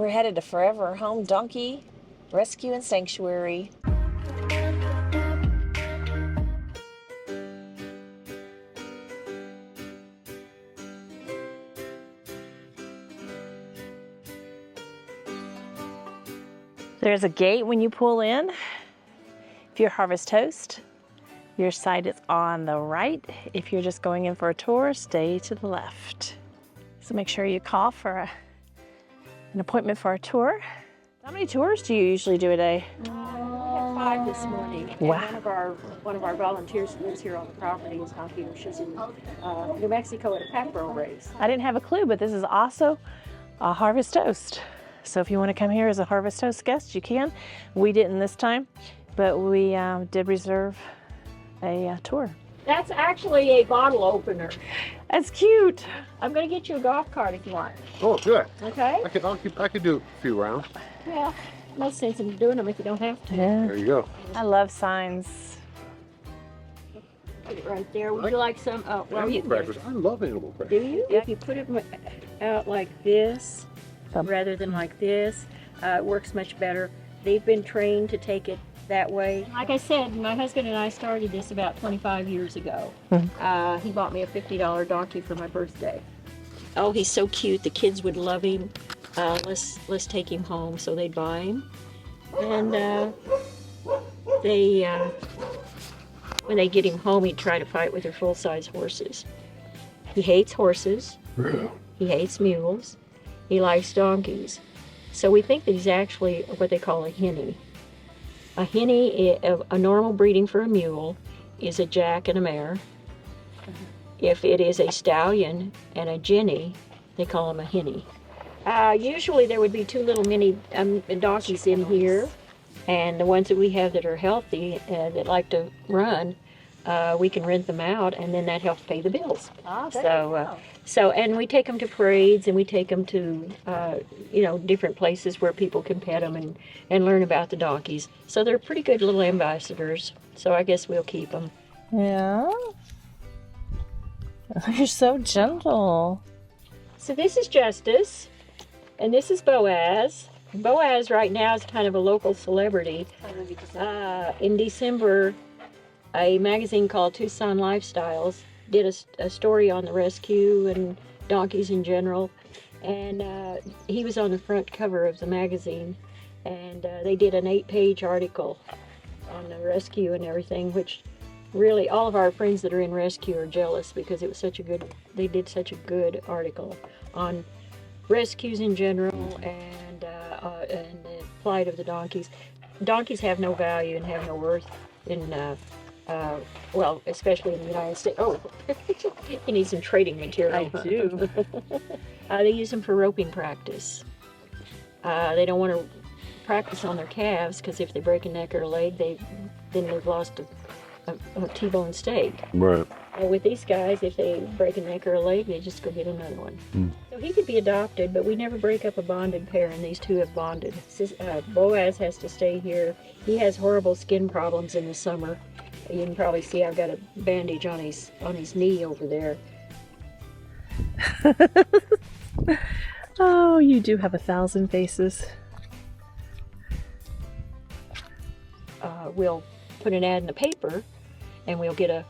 We're headed to Forever Home Donkey Rescue and Sanctuary. There's a gate when you pull in. If you're Harvest Host, your side is on the right. If you're just going in for a tour, stay to the left. So make sure you call for an appointment for a tour. How many tours do you usually do a day? We had 5 this morning. And Wow. one of our volunteers who lives here on the property is not here. She's in New Mexico at a pack roll race. I didn't have a clue, but this is also a Harvest Host. So if you want to come here as a Harvest Host guest, you can. We didn't this time, but we did reserve a tour. That's actually a bottle opener. That's cute. I'm going to get you a golf cart if you want. Oh, good. Okay? I could do a few rounds. Yeah. No sense in doing them if you don't have to. Yeah. There you go. I love signs. Put it right there. Would you like some? Oh, well, you Animal crackers. I love animal do crackers. you? If you put them out like this, rather than like this, it works much better. They've been trained to take it that way. Like I said, my husband and I started this about 25 years ago. He bought me a $50 donkey for my birthday. Oh, he's so cute. The kids would love him. Let's take him home. So they'd buy him, and when they get him home, he'd try to fight with their full-size horses. He hates horses. He hates mules. He likes donkeys. So we think that he's actually what they call a hinny. A hinny, a normal breeding for a mule, is a jack and a mare. If it is a stallion and a jenny, they call him a hinny. Usually there would be 2 little mini donkeys in here, and the ones that we have that are healthy, that like to run, we can rent them out, and then that helps pay the bills. And we take them to parades, and we take them to different places where people can pet them and learn about the donkeys. So they're pretty good little ambassadors. So I guess we'll keep them. Yeah. You're so gentle. So this is Justice, and this is Boaz. Boaz right now is kind of a local celebrity. In December, a magazine called Tucson Lifestyles did a story on the rescue and donkeys in general, and he was on the front cover of the magazine, and they did an 8-page article on the rescue and everything, which really all of our friends that are in rescue are jealous because it was they did such a good article on rescues in general and the plight of the donkeys. Donkeys have no value and have no worth in especially in the United States. Oh, you need some trading material. I do. They use them for roping practice. They don't want to practice on their calves because if they break a neck or a leg, then they've lost a T-bone steak. Right. And with these guys, if they break a neck or a leg, they just go get another one. So he could be adopted, but we never break up a bonded pair, and these two have bonded. Boaz has to stay here. He has horrible skin problems in the summer. You can probably see I've got a bandage on his knee over there. Oh, you do have 1,000 faces. We'll put an ad in the paper, and we'll get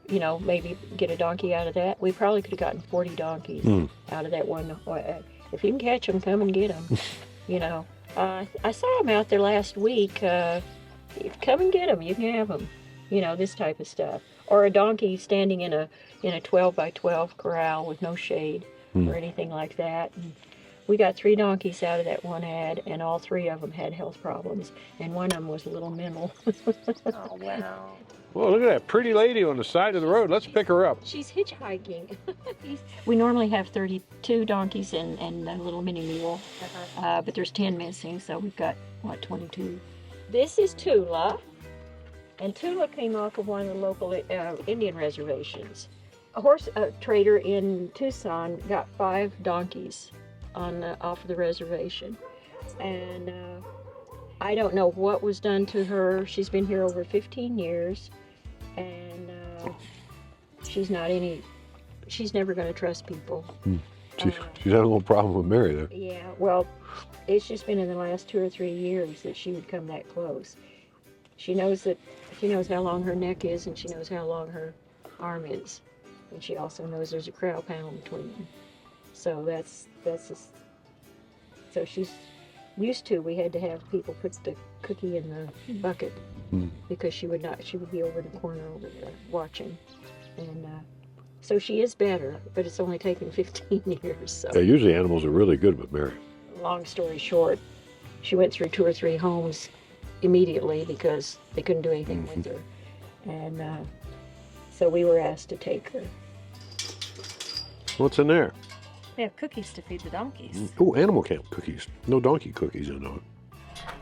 maybe get a donkey out of that. We probably could have gotten 40 donkeys out of that one. If you can catch them, come and get them. I saw them out there last week. Come and get them. You can have them. This type of stuff. Or a donkey standing in a 12 by 12 corral with no shade or anything like that. And we got 3 donkeys out of that one ad, and all 3 of them had health problems, and one of them was a little mental. Oh, wow. Well, look at that pretty lady on the side of the road. Let's pick her up. She's hitchhiking. We normally have 32 donkeys and a little mini mule, but there's 10 missing, so we've got, 22. This is Tula, and Tula came off of one of the local Indian reservations. A horse trader in Tucson got 5 donkeys off of the reservation, and I don't know what was done to her. She's been here over 15 years, and she's never going to trust people. She's having a little problem with Mary there. Yeah, well, it's just been in the last 2 or 3 years that she would come that close. She knows how long her neck is, and she knows how long her arm is, and she also knows there's a crowd panel between them. So so she's used to. We had to have people put the cookie in the bucket because she would be over the corner over there watching, and so she is better, but it's only taken 15 years. So. Yeah, usually animals are really good with Mary. Long story short, she went through 2 or 3 homes immediately because they couldn't do anything with her. And so we were asked to take her. What's in there? They have cookies to feed the donkeys. Oh, animal camp cookies. No donkey cookies in them.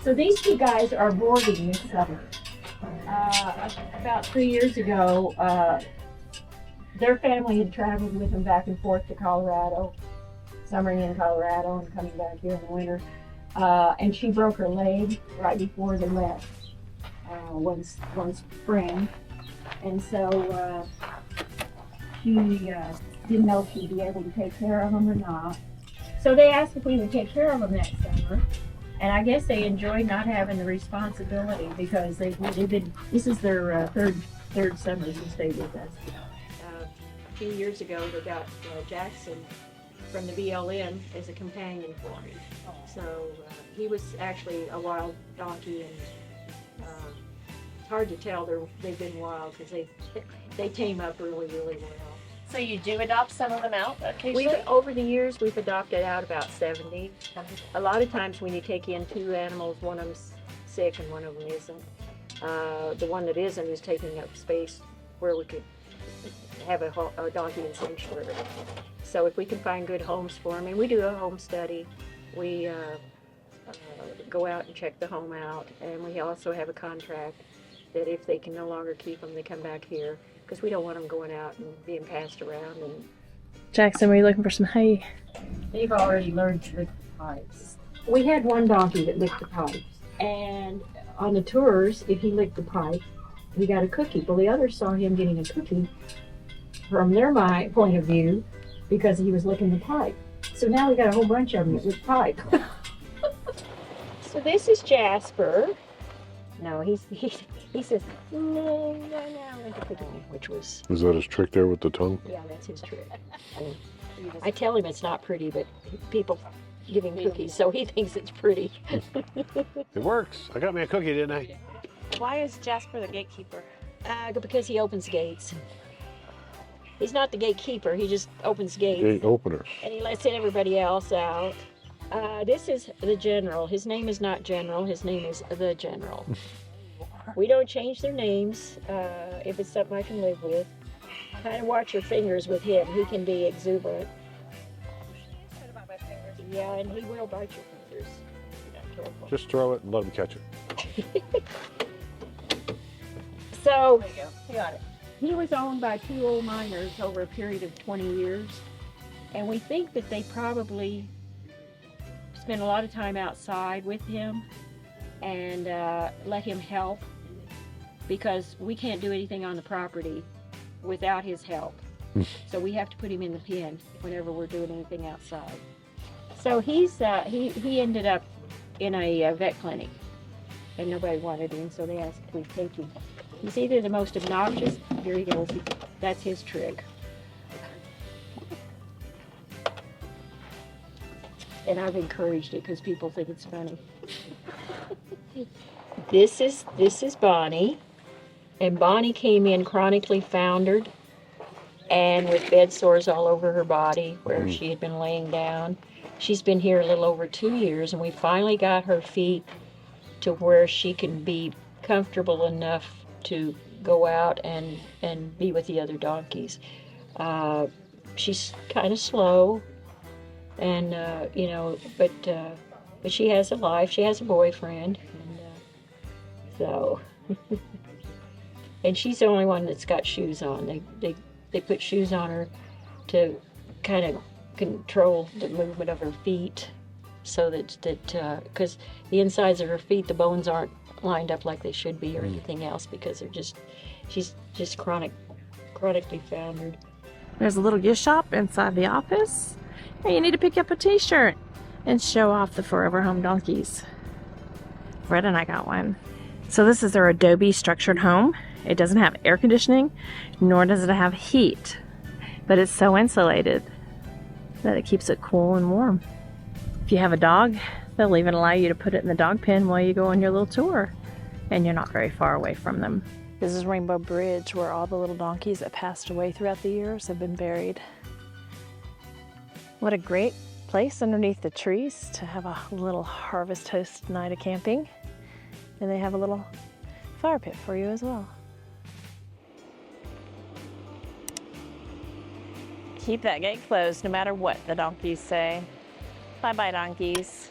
So these 2 guys are boarding this summer. About 3 years ago, their family had traveled with them back and forth to Colorado, summering in Colorado and coming back here in the winter. And she broke her leg right before they left one spring. And so she didn't know if she'd be able to take care of them or not. So they asked if we would take care of them that summer. And I guess they enjoyed not having the responsibility because they've been, this is their third summer since they with us. A few years ago, they got Jackson from the BLM as a companion for me. So he was actually a wild donkey, and it's hard to tell they've been wild because they tame up really, really well. So you do adopt some of them out occasionally? Over the years, we've adopted out about 70. A lot of times when you take in 2 animals, one of them's sick and one of them isn't. The one that isn't is taking up space where we could have a donkey in sanctuary. So if we can find good homes for them, and we do a home study, we go out and check the home out, and we also have a contract that if they can no longer keep them, they come back here, because we don't want them going out and being passed around. And Jackson, were you looking for some hay? they've already learned to lick the pipes. We had one donkey that licked the pipes, and on the tours, if he licked the pipe, he got a cookie. Well, the others saw him getting a cookie from their point of view because he was licking the pipe. So now we got a whole bunch of them that lick pipe. So this is Jasper. No, he says, no, like a cookie, which was... Is that his trick there with the tongue? Yeah, that's his trick. I tell him it's not pretty, but people give him cookies, so he thinks it's pretty. It works. I got me a cookie, didn't I? Why is Jasper the gatekeeper? Because he opens gates. He's not the gatekeeper, he just opens gates. Gate opener. And he lets everybody else out. This is the General. His name is not General, his name is the General. We don't change their names if it's something I can live with. Kind of watch your fingers with him. He can be exuberant. Yeah, and he will bite your fingers if you're not careful. Just throw it and let him catch it. So, There you go. You got it. he was owned by 2 old miners over a period of 20 years. And we think that they probably spent a lot of time outside with him and let him help, because we can't do anything on the property without his help. So we have to put him in the pen whenever we're doing anything outside. So he ended up in a vet clinic, and nobody wanted him, so they asked if we'd take him. He's either the most obnoxious, here he goes, that's his trick. And I've encouraged it because people think it's funny. This is Bonnie, and Bonnie came in chronically foundered and with bed sores all over her body where she had been laying down. She's been here a little over 2 years, and we finally got her feet to where she can be comfortable enough to go out and be with the other donkeys. She's kind of slow, and but she has a life. She has a boyfriend, and so and she's the only one that's got shoes on. They put shoes on her to kind of control the movement of her feet, so that because the insides of her feet, the bones aren't lined up like they should be or anything else, because she's just chronically foundered. There's a little gift shop inside the office. Or you need to pick up a t-shirt and show off the Forever Home donkeys. Fred and I got one. So this is their adobe structured home. It doesn't have air conditioning, nor does it have heat, but it's so insulated that it keeps it cool and warm. If you have a dog, they'll even allow you to put it in the dog pen while you go on your little tour, and you're not very far away from them. This is Rainbow Bridge, where all the little donkeys that passed away throughout the years have been buried. What a great place underneath the trees to have a little harvest host night of camping. And they have a little fire pit for you as well. Keep that gate closed no matter what the donkeys say. Bye-bye, donkeys.